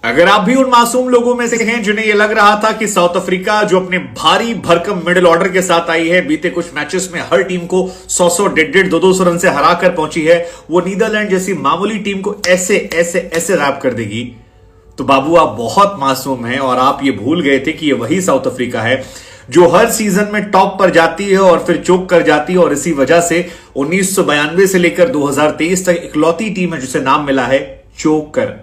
अगर आप भी उन मासूम लोगों में से हैं जिन्हें यह लग रहा था कि साउथ अफ्रीका जो अपने भारी भरकम मिडिल ऑर्डर के साथ आई है, बीते कुछ मैचेस में हर टीम को 100-100, 150, 200 रन से हराकर पहुंची है, वो नीदरलैंड जैसी मामूली टीम को ऐसे ऐसे ऐसे रैप कर देगी, तो बाबू आप बहुत मासूम हैं और आप ये भूल गए थे कि ये वही साउथ अफ्रीका है जो हर सीजन में टॉप पर जाती है और फिर चोक कर जाती है। और इसी वजह से 1992 से लेकर 2023 तक इकलौती टीम है जिसे नाम मिला है चोकर।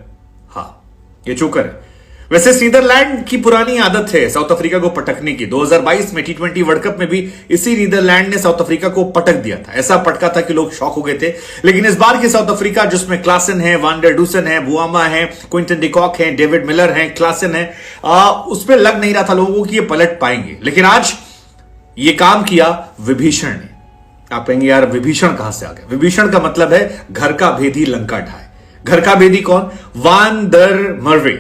ये चोकर है। वैसे नीदरलैंड की पुरानी आदत है साउथ अफ्रीका को पटकने की। 2022 में T20 वर्ल्ड कप में भी इसी नीदरलैंड ने साउथ अफ्रीका को पटक दिया था। ऐसा पटका था कि लोग शॉक हो गए थे। लेकिन इस बार की साउथ अफ्रीका जिसमें क्लासन है, वान डर डूसन है, बुआमा है, क्विंटन डिकॉक है, डेविड मिलर है, क्लासन है, उसमें लग नहीं रहा था लोगों की ये पलट पाएंगे। लेकिन आज ये काम किया विभीषण ने। आप कहेंगे यार विभीषण कहां से आ गया? विभीषण का मतलब है घर का भेदी लंका ढाए। घर का भेदी कौन? वान डर मर्वे,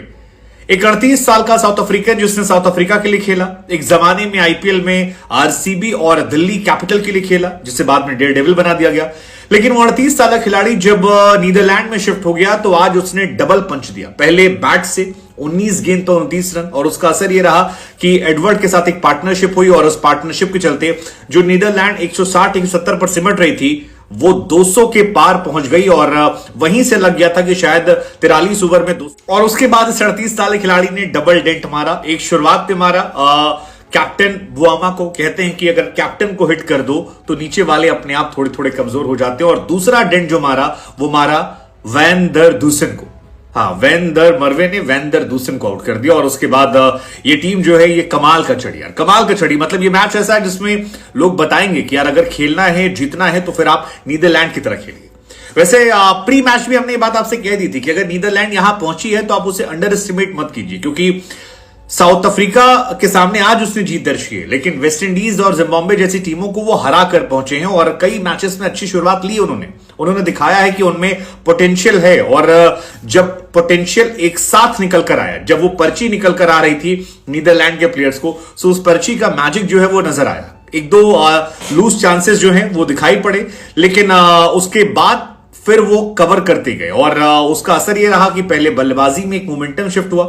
एक 38 साल का साउथ अफ्रीकन जिसने साउथ अफ्रीका के लिए खेला, एक जमाने में आईपीएल में आरसीबी और दिल्ली कैपिटल के लिए खेला, जिसे बाद में डेयर डेविल बना दिया गया। लेकिन वो 38 साल का खिलाड़ी जब नीदरलैंड में शिफ्ट हो गया तो आज उसने डबल पंच दिया। पहले बैट से 19 गेंद तो 29 रन, और उसका असर यह रहा कि एडवर्ड के साथ एक पार्टनरशिप हुई और उस पार्टनरशिप के चलते जो नीदरलैंड 160-170 पर सिमट रही थी वो 200 के पार पहुंच गई और वहीं से लग गया था कि शायद 43 ओवर में 200। और उसके बाद 38 साल के खिलाड़ी ने डबल डेंट मारा। एक शुरुआत पे मारा कैप्टन बुआमा को। कहते हैं कि अगर कैप्टन को हिट कर दो तो नीचे वाले अपने आप थोड़े थोड़े कमजोर हो जाते हैं। और दूसरा डेंट जो मारा वो मारा वैन डर डूसन को। वैन डर मर्वे ने वैन डर डूसन को आउट कर दिया। और उसके बाद ये टीम जो है ये कमाल का चढ़ी यार, कमाल का चढ़ी। मतलब ये मैच ऐसा है जिसमें लोग बताएंगे कि यार अगर खेलना है, जीतना है तो फिर आप नीदरलैंड की तरह खेलिए। वैसे प्री मैच भी हमने ये बात आपसे कह दी थी कि अगर नीदरलैंड यहां पहुंची है तो आप उसे अंडर एस्टिमेट मत कीजिए, क्योंकि साउथ अफ्रीका के सामने आज उसने जीत दर्ज की है। लेकिन वेस्ट इंडीज और जिम्बाब्वे जैसी टीमों को वो हरा कर पहुंचे हैं और कई मैचेस में अच्छी शुरुआत ली उन्होंने दिखाया है कि उनमें पोटेंशियल है। और जब पोटेंशियल एक साथ निकल कर आया, जब वो पर्ची निकल कर आ रही थी नीदरलैंड के प्लेयर्स को, तो उस पर्ची का मैजिक जो है वो नजर आया। एक दो लूज चांसेस जो हैं वो दिखाई पड़े, लेकिन उसके बाद फिर वो कवर करते गए और उसका असर यह रहा कि पहले बल्लेबाजी में एक मोमेंटम शिफ्ट हुआ।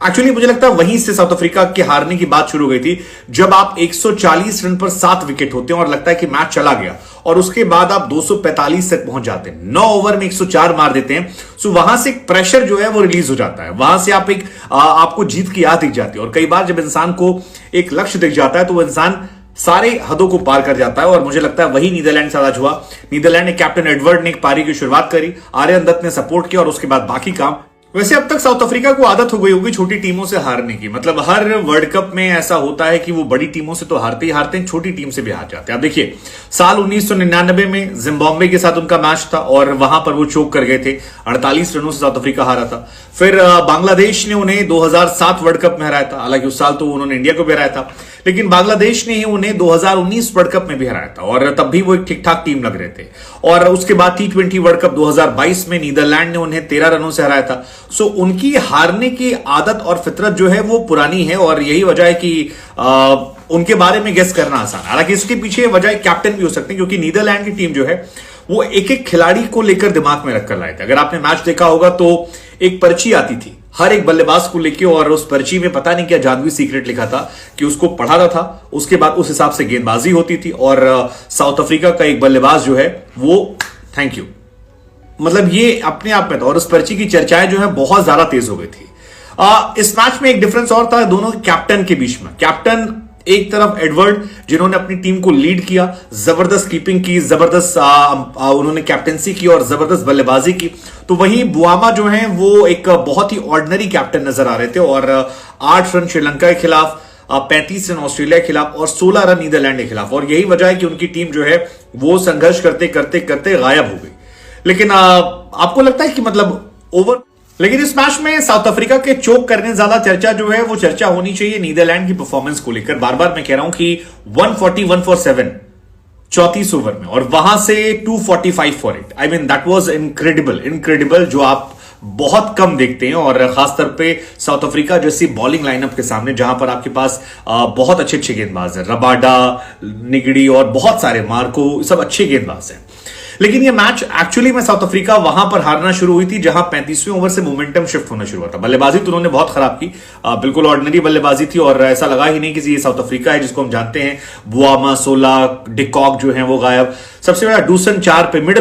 एक्चुअली मुझे लगता है वहीं से साउथ अफ्रीका के हारने की बात शुरू हो गई थी, जब आप 140 रन पर 7 विकेट होते हैं और लगता है कि मैच चला गया, और उसके बाद आप 245 तक पहुंच जाते हैं, 9 ओवर में 104 मार देते हैं। सो वहां से एक प्रेशर जो है वो रिलीज हो जाता है। वहां से आप आपको जीत की याद दिख जाती है। और कई बार जब इंसान को एक लक्ष्य दिख जाता है तो वो इंसान सारे हदों को पार कर जाता है। और मुझे लगता है वही नीदरलैंड से आज हुआ। नीदरलैंड ने कैप्टन एडवर्ड ने एक पारी की शुरुआत करी, आर्यन दत्त ने सपोर्ट किया और उसके बाद बाकी काम। वैसे अब तक साउथ अफ्रीका को आदत हो गई होगी छोटी टीमों से हारने की। मतलब हर वर्ल्ड कप में ऐसा होता है कि वो बड़ी टीमों से तो हारते ही हारते हैं, छोटी टीम से भी हार जाते हैं। आप देखिए साल 1999 में जिम्बाब्वे के साथ उनका मैच था और वहां पर वो चोक कर गए थे, 48 रनों से साउथ अफ्रीका हारा था। फिर बांग्लादेश ने उन्हें 2007 वर्ल्ड कप में हराया था। हालांकि उस साल तो उन्होंने इंडिया को भी हराया था, लेकिन बांग्लादेश ने ही उन्हें 2019 वर्ल्ड कप में भी हराया था और तब भी वो एक ठीक ठाक टीम लग रहे थे। और उसके बाद T20 वर्ल्ड कप 2022 में नीदरलैंड ने उन्हें 13 रनों से हराया था। सो उनकी हारने की आदत और फितरत जो है वो पुरानी है और यही वजह है कि उनके बारे में गेस करना आसान है। हालांकि इसके पीछे वजह कैप्टन भी हो सकते हैं, क्योंकि नीदरलैंड की टीम जो है वो एक एक खिलाड़ी को लेकर दिमाग में रखकर लाए थे। अगर आपने मैच देखा होगा तो एक पर्ची आती थी हर एक बल्लेबाज को लेके, और उस पर्ची में पता नहीं क्या जादुई सीक्रेट लिखा था कि उसको पढ़ाना था, उसके बाद उस हिसाब से गेंदबाजी होती थी। और साउथ अफ्रीका का एक बल्लेबाज जो है वो थैंक यू, मतलब ये अपने आप में था। और उस पर्ची की चर्चाएं जो है बहुत ज्यादा तेज हो गई थी। इस मैच में एक डिफरेंस और था दोनों कैप्टन के बीच में। कैप्टन एक तरफ एडवर्ड जिन्होंने अपनी टीम को लीड किया, जबरदस्त कीपिंग की, जबरदस्त उन्होंने कैप्टनसी की और जबरदस्त बल्लेबाजी की। तो वहीं बुआमा जो हैं वो एक बहुत ही ऑर्डिनरी कैप्टन नजर आ रहे थे। और 8 रन श्रीलंका के खिलाफ, 35 रन ऑस्ट्रेलिया के खिलाफ और 16 रन नीदरलैंड के खिलाफ। और यही वजह है कि उनकी टीम जो है वो संघर्ष करते करते करते गायब हो गई। लेकिन आपको लगता है कि मतलब ओवर, लेकिन इस मैच में साउथ अफ्रीका के चोक करने ज्यादा चर्चा जो है वो चर्चा होनी चाहिए नीदरलैंड की परफॉर्मेंस को लेकर। बार बार मैं कह रहा हूं कि 141 फॉर 7 34 ओवर में, और वहां से 245 for 8। I mean that was incredible, जो आप बहुत कम देखते हैं। और खासतौर पे साउथ अफ्रीका जैसी बॉलिंग लाइनअप के सामने, जहां पर आपके पास बहुत अच्छे अच्छे गेंदबाज हैं, रबाडा, निगड़ी और बहुत सारे, मार्को, सब अच्छे गेंदबाज हैं। लेकिन ये मैच एक्चुअली में साउथ अफ्रीका वहां पर हारना शुरू हुई थी जहां 35वें ओवर से मोमेंटम शिफ्ट होना शुरू हुआ था। बल्लेबाजी तो उन्होंने बहुत खराब की, बिल्कुल ऑर्डिनरी बल्लेबाजी थी और ऐसा लगा ही नहीं कि ये साउथ अफ्रीका है जिसको हम जानते हैं। बुआमा, सोला, डिकॉक जो है वो गायब। सबसे बड़ा डूसन 4 पे मिडिल